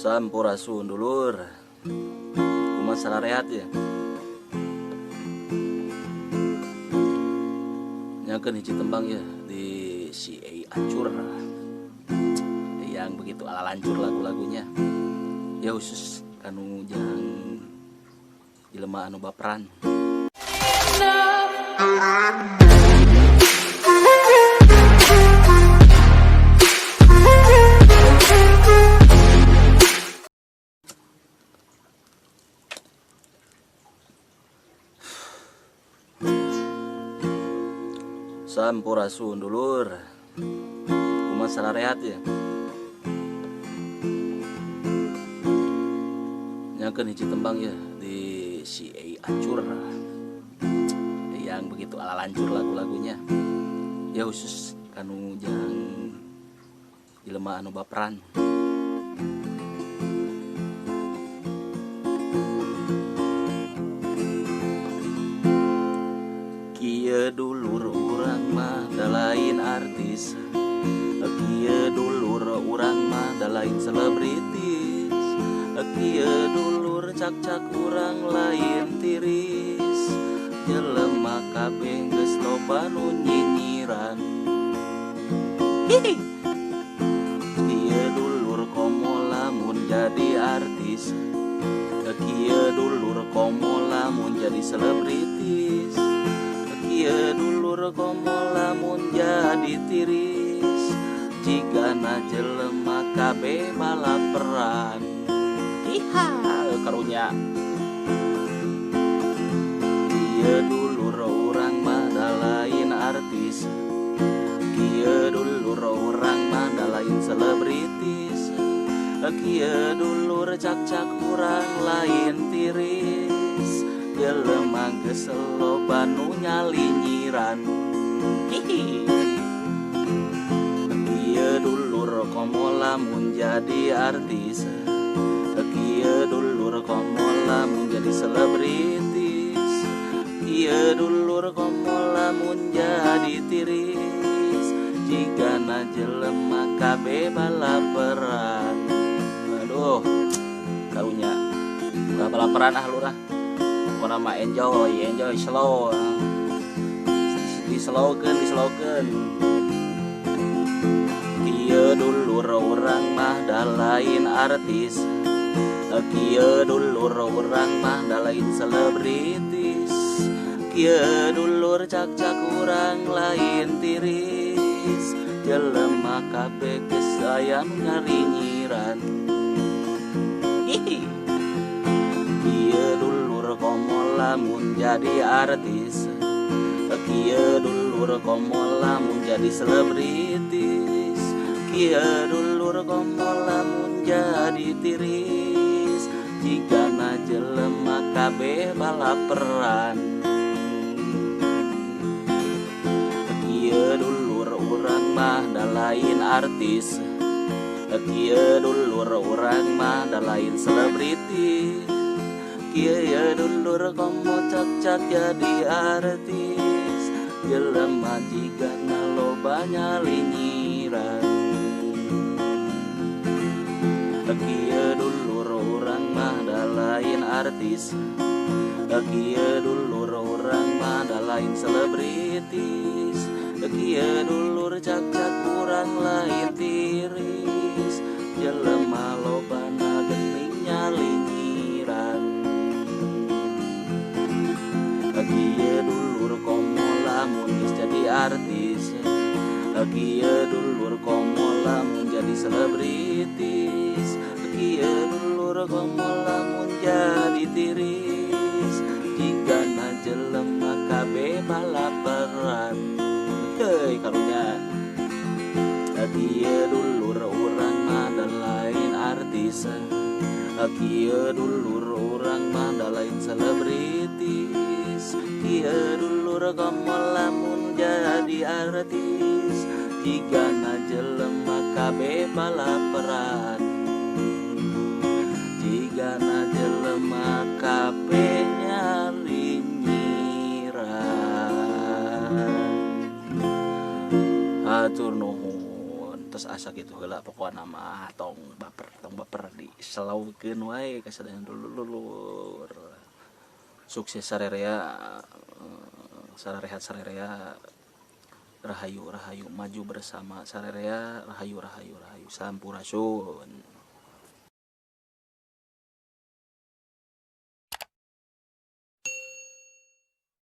Sampurasun dulur, kumaha sararehat ya. Nyakeun hiji tembang ya di si Ei Ancur yang begitu ala lancur lagu-lagunya. Ya khusus kanu jang jelema anu baperan. Sampurasun dulur, kumaha sararehat ya. Nyakeun hiji tembang ya di si Ei Ancur yang begitu ala lancur lagu-lagunya. Ya khusus kanu jang jelema anu baperan. Kieu dulur urang mah da lain artis, kieu dulur urang mah da lain selebritis, kieu dulur cak-cak urang lain tiris, jelema kabeh geus loba nu nyinyiran. Kieu dulur komo lamun jadi artis, kieu dulur komo lamun jadi selebritis, kieu dulur komo lamun jadi tiris, jigana jelema kabeh balaperan. Iha karunya. Kieu dulur urang mah da lain artis, kieu dulur urang mah da lain selebritis, kieu dulur cak-cak urang lain tiris, jelema geus loba nu nyalinyiran. Kieu dulur komo lamun jadi artis, kieu dulur komo lamun jadi selebritis, kieu dulur komo lamun jadi tiris, jigana jelema kabeh balaperan. Aduh, karunya udah balaperan lurah. Nama enjoy slow, dislowkeun. Kieu dulur urang mah da lain artis, kieu dulur urang mah da lain selebritis, kieu dulur cak-cak urang lain tiris, jelema kabeh geus aya nu ngarinyiran. Kieu dulur komo lamun jadi artis, kieu dulur komo lamun jadi selebritis, kieu dulur komo lamun jadi tiris, jigana jelema kabeh balaperan. Kieu dulur urang mah da lain artis, kieu dulur urang mah da lain selebritis, kieu dulur komo cak-cak jadi artis, jelema jigana loba nyalinyiran. Kieu dulur urang mah da lain artis, kieu dulur urang mah da lain selebritis, kieu dulur cak-cak urang lain tiris, jelema lobana geuning nyalinyiran. Kieu dulur komo lamun geus jadi artis, kieu dulur komo lamun jadi selebritis, kieu dulur komo lamun jadi tiris, jigana jelema kabeh balaperan. Heuy karunya. Kieu dulur urang mah da lain artis, kieu dulur urang mah da lain selebritis, kieu dulur komo lamun jadi artis, jigana jelema kabeh balaperan, jigana jelema kabeh nyalinyiran. Hatur nuhun. tos asa gitu heula pokokna mah tong baper di selaukeun wae ka sadayana dulur. Sukses sarerea sarerea rahayu maju bersama sarerea rahayu sampurasun.